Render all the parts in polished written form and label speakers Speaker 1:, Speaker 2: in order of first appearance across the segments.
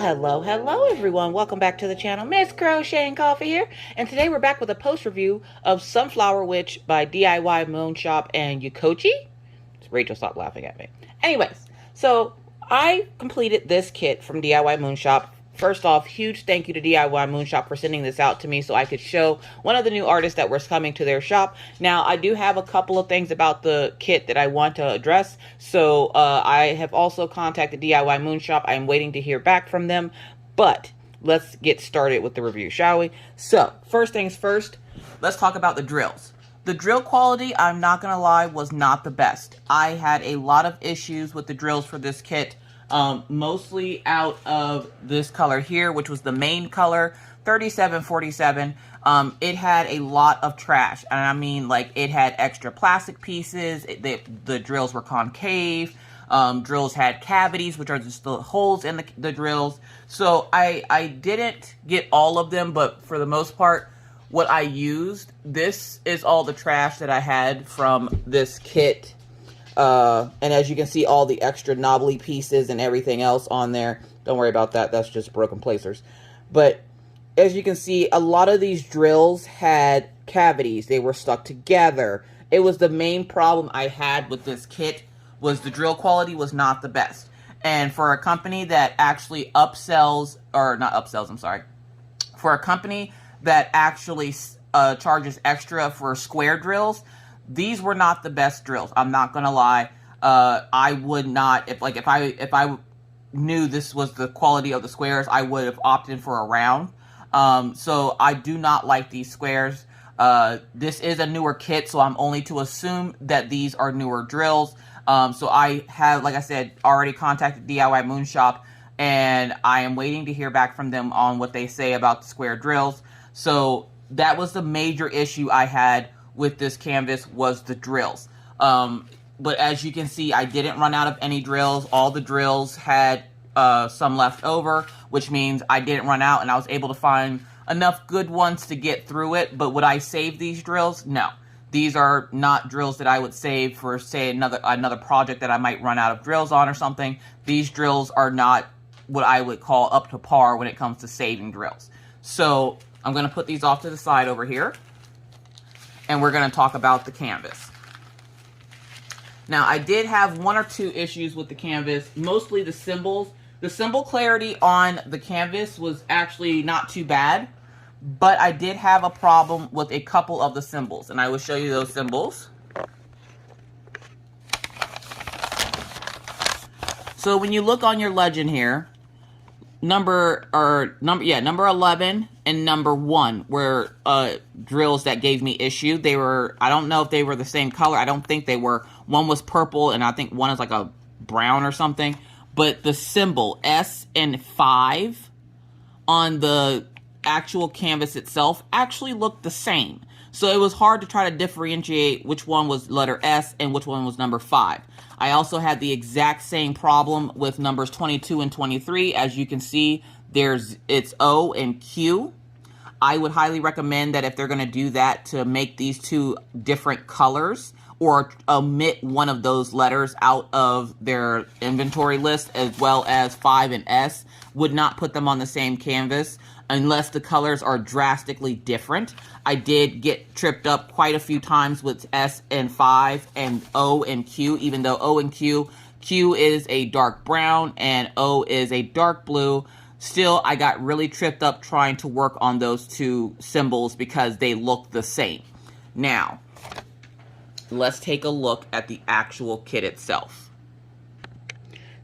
Speaker 1: Hello everyone. Welcome back to the channel. Miss Crocheting Coffee here. And today we're back with a post review of Sunflower Witch by Diymoonshop and Yukochi. Rachel, stop laughing at me. Anyways, so I completed this kit from Diymoonshop. First off, huge thank you to Diymoonshop for sending this out to me so I could show one of the new artists that was coming to their shop. Now, I do have a couple of things about the kit that I want to address. So I have also contacted Diymoonshop. I am waiting to hear back from them. But let's get started with the review, shall we? So, first things first, let's talk about the drills. The drill quality, I'm not going to lie, was not the best. I had a lot of issues with the drills for this kit. Mostly out of this color here, which was the main color, 3747. It had a lot of trash, and I mean, like, it had extra plastic pieces. The drills were concave. Drills had cavities, which are just the holes in the drills. So I didn't get all of them, but for the most part, what I used, this is all the trash that I had from this kit. And as you can see, all the extra knobbly pieces and everything else on there. Don't worry about that. That's just broken placers. But as you can see, a lot of these drills had cavities. They were stuck together. It was the main problem I had with this kit, was the drill quality was not the best. And for a company that actually upsells, or not upsells, I'm sorry. For a company that actually charges extra for square drills, these were not the best drills. I'm not gonna lie. I would not, if I knew this was the quality of the squares, I would have opted for a round. So I do not like these squares. This is a newer kit, so I'm only to assume that these are newer drills. So I have, like I said, already contacted Diymoonshop, and I am waiting to hear back from them on what they say about the square drills. So that was the major issue I had with this canvas, was the drills. But as you can see, I didn't run out of any drills. All the drills had some left over, which means I didn't run out, and I was able to find enough good ones to get through it. But would I save these drills? No. These are not drills that I would save for, say, another project that I might run out of drills on or something. These drills are not what I would call up to par when it comes to saving drills. So I'm going to put these off to the side over here, and we're going to talk about the canvas. Now, I did have one or two issues with the canvas, mostly the symbols. The symbol clarity on the canvas was actually not too bad, but I did have a problem with a couple of the symbols, and I will show you those symbols. So when you look on your legend here, number 11 and number 1 were drills that gave me issue. They were, I don't know if they were the same color. I don't think they were. One was purple, and I think one is like a brown or something. But the symbol S and 5 on the actual canvas itself actually looked the same. So it was hard to try to differentiate which one was letter S and which one was number 5. I also had the exact same problem with numbers 22 and 23. As you can see, it's O and Q. I would highly recommend that if they're going to do that, to make these two different colors, or omit one of those letters out of their inventory list, as well as 5 and S. Would not put them on the same canvas unless the colors are drastically different. I did get tripped up quite a few times with S and 5 and O and Q, even though O and Q is a dark brown and O is a dark blue. Still, I got really tripped up trying to work on those two symbols because they look the same. Now, let's take a look at the actual kit itself.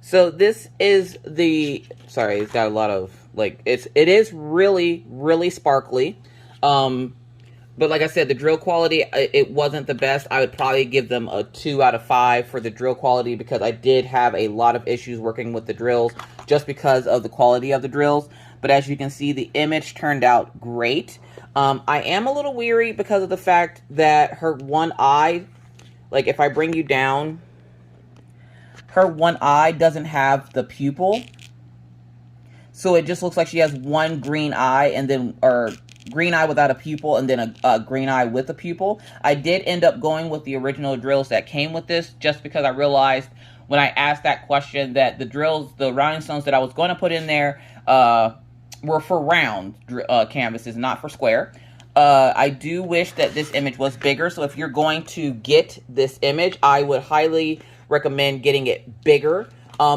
Speaker 1: So this is the, sorry, it's got a lot of, like, it is really, really sparkly. But like I said, the drill quality, it wasn't the best. I would probably give them a 2 out of 5 for the drill quality, because I did have a lot of issues working with the drills just because of the quality of the drills. But as you can see, the image turned out great. I am a little weary because of the fact that her one eye, like if I bring you down, her one eye doesn't have the pupil. So it just looks like she has one green eye, and then, or green eye without a pupil, and then a green eye with a pupil. I did end up going with the original drills that came with this, just because I realized when I asked that question that the drills, the rhinestones that I was going to put in there, were for round canvases, not for square. I do wish that this image was bigger. So if you're going to get this image, I would highly recommend getting it bigger.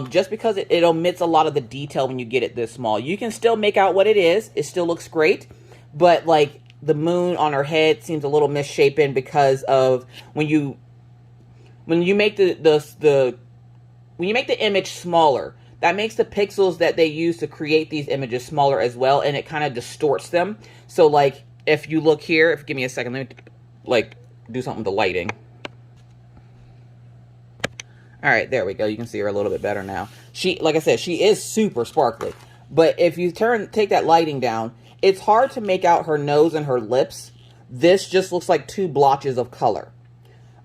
Speaker 1: Just because it omits a lot of the detail when you get it this small. You can still make out what it is. It still looks great. But like the moon on her head seems a little misshapen because of when you make the image smaller, that makes the pixels that they use to create these images smaller as well, and it kind of distorts them. So like if you look here, give me a second, let me like do something with the lighting. All right, there we go. You can see her a little bit better now. Like I said, she is super sparkly. But if you take that lighting down, it's hard to make out her nose and her lips. This just looks like two blotches of color.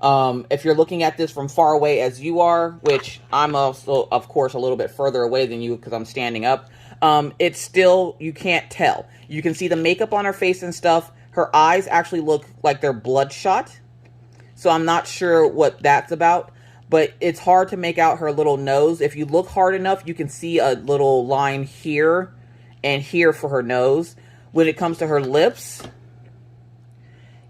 Speaker 1: If you're looking at this from far away as you are, which I'm also, of course, a little bit further away than you because I'm standing up, it's still, you can't tell. You can see the makeup on her face and stuff. Her eyes actually look like they're bloodshot. So I'm not sure what that's about. But it's hard to make out her little nose. If you look hard enough, you can see a little line here and here for her nose. When it comes to her lips,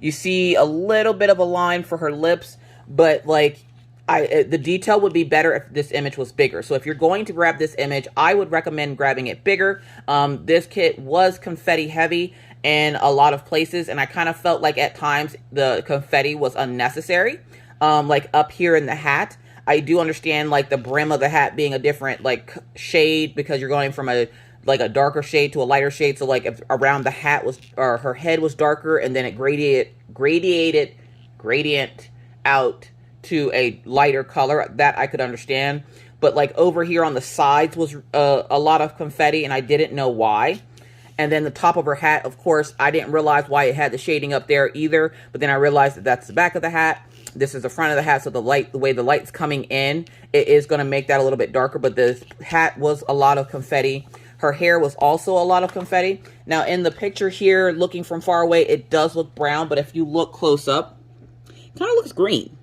Speaker 1: you see a little bit of a line for her lips. But like, the detail would be better if this image was bigger. So if you're going to grab this image, I would recommend grabbing it bigger. This kit was confetti heavy in a lot of places. And I kind of felt like at times the confetti was unnecessary. Like up here in the hat, I do understand like the brim of the hat being a different like shade because you're going from a darker shade to a lighter shade. So like if around the hat was, or her head was darker and then it gradient out to a lighter color, that I could understand. But like over here on the sides was a lot of confetti and I didn't know why. And then the top of her hat, of course, I didn't realize why it had the shading up there either. But then I realized that that's the back of the hat. This is the front of the hat, so the way the light's coming in, it is going to make that a little bit darker. But the hat was a lot of confetti. Her hair was also a lot of confetti. Now, in the picture here, looking from far away, it does look brown. But if you look close up, it kind of looks green.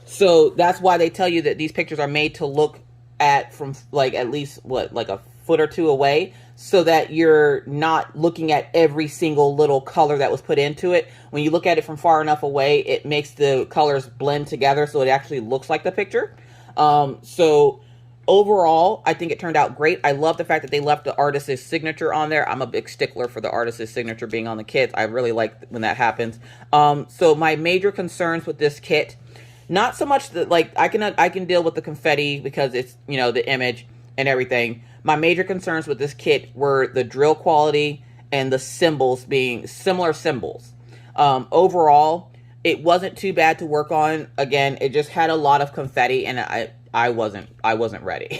Speaker 1: So that's why they tell you that these pictures are made to look at from like at least, what, like a foot or two away, so that you're not looking at every single little color that was put into it. When you look at it from far enough away, it makes the colors blend together so it actually looks like the picture. So overall, I think it turned out great. I love the fact that they left the artist's signature on there. I'm a big stickler for the artist's signature being on the kits. I really like when that happens. So my major concerns with this kit, not so much that like I can deal with the confetti because it's, you know, the image and everything. My major concerns with this kit were the drill quality and the symbols being similar symbols. Overall, it wasn't too bad to work on. Again, it just had a lot of confetti and I wasn't ready.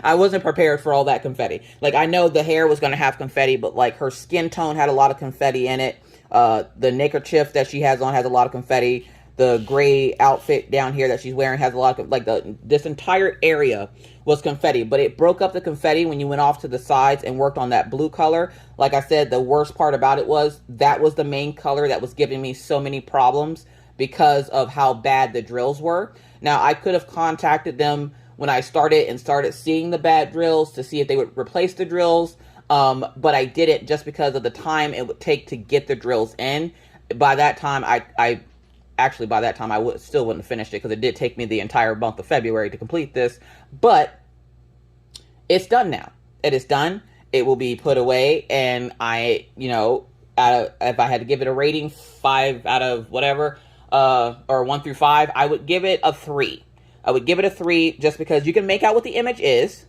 Speaker 1: I wasn't prepared for all that confetti. Like, I know the hair was going to have confetti, but like her skin tone had a lot of confetti in it. The neckerchief that she has on has a lot of confetti. The gray outfit down here that she's wearing has a lot of, like, this entire area was confetti, but it broke up the confetti when you went off to the sides and worked on that blue color. Like I said, the worst part about it was that was the main color that was giving me so many problems because of how bad the drills were. Now, I could have contacted them when I started seeing the bad drills to see if they would replace the drills, but I didn't just because of the time it would take to get the drills in. By that time, Actually, by that time, I still wouldn't have finished it because it did take me the entire month of February to complete this. But it's done now. It is done. It will be put away. And I, you know, if I had to give it a rating, 5 out of whatever, or 1 through 5, I would give it a 3. I would give it a 3 just because you can make out what the image is.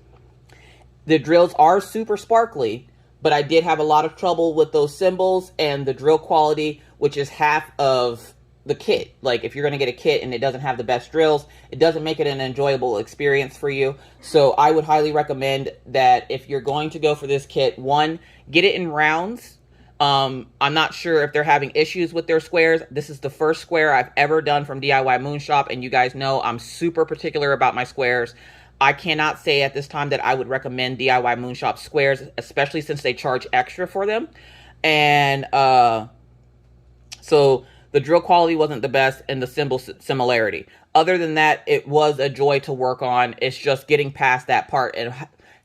Speaker 1: The drills are super sparkly, but I did have a lot of trouble with those symbols and the drill quality, which is half of the kit. Like, if you're going to get a kit and it doesn't have the best drills, it doesn't make it an enjoyable experience for you. So I would highly recommend that if you're going to go for this kit, 1, get it in rounds. I'm not sure if they're having issues with their squares. This is the first square I've ever done from Diymoonshop, and you guys know I'm super particular about my squares. I cannot say at this time that I would recommend Diymoonshop squares, especially since they charge extra for them. And so the drill quality wasn't the best, and the symbol similarity. Other than that, it was a joy to work on. It's just getting past that part and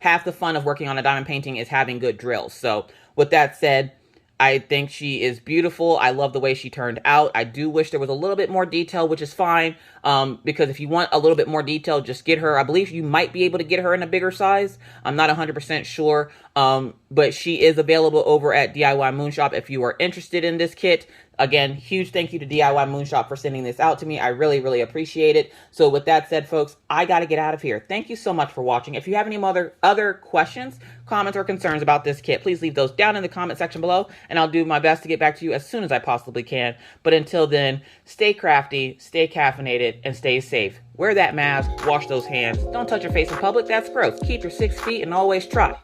Speaker 1: half the fun of working on a diamond painting is having good drills. So with that said, I think she is beautiful. I love the way she turned out. I do wish there was a little bit more detail, which is fine. Because if you want a little bit more detail, just get her. I believe you might be able to get her in a bigger size. I'm not 100% sure. But she is available over at Diymoonshop if you are interested in this kit. Again, huge thank you to Diymoonshop for sending this out to me. I really, really appreciate it. So with that said, folks, I got to get out of here. Thank you so much for watching. If you have any other questions, comments, or concerns about this kit, please leave those down in the comment section below, and I'll do my best to get back to you as soon as I possibly can. But until then, stay crafty, stay caffeinated, and stay safe. Wear that mask, wash those hands, don't touch your face in public, that's gross. Keep your 6 feet and always try.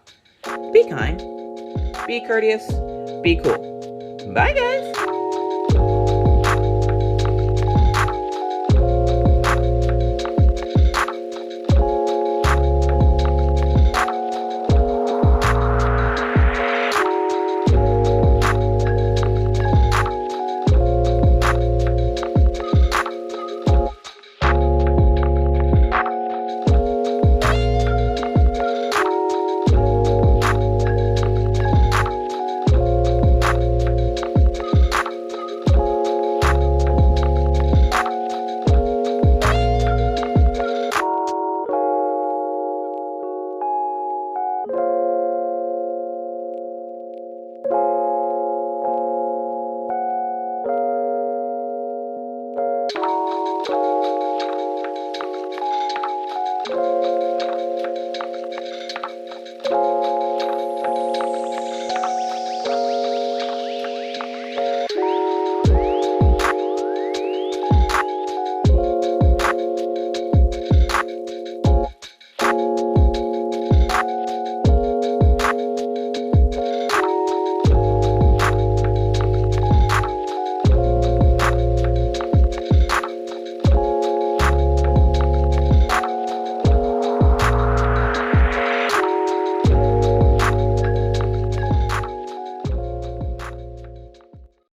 Speaker 1: Be kind, be courteous, be cool. Bye, guys.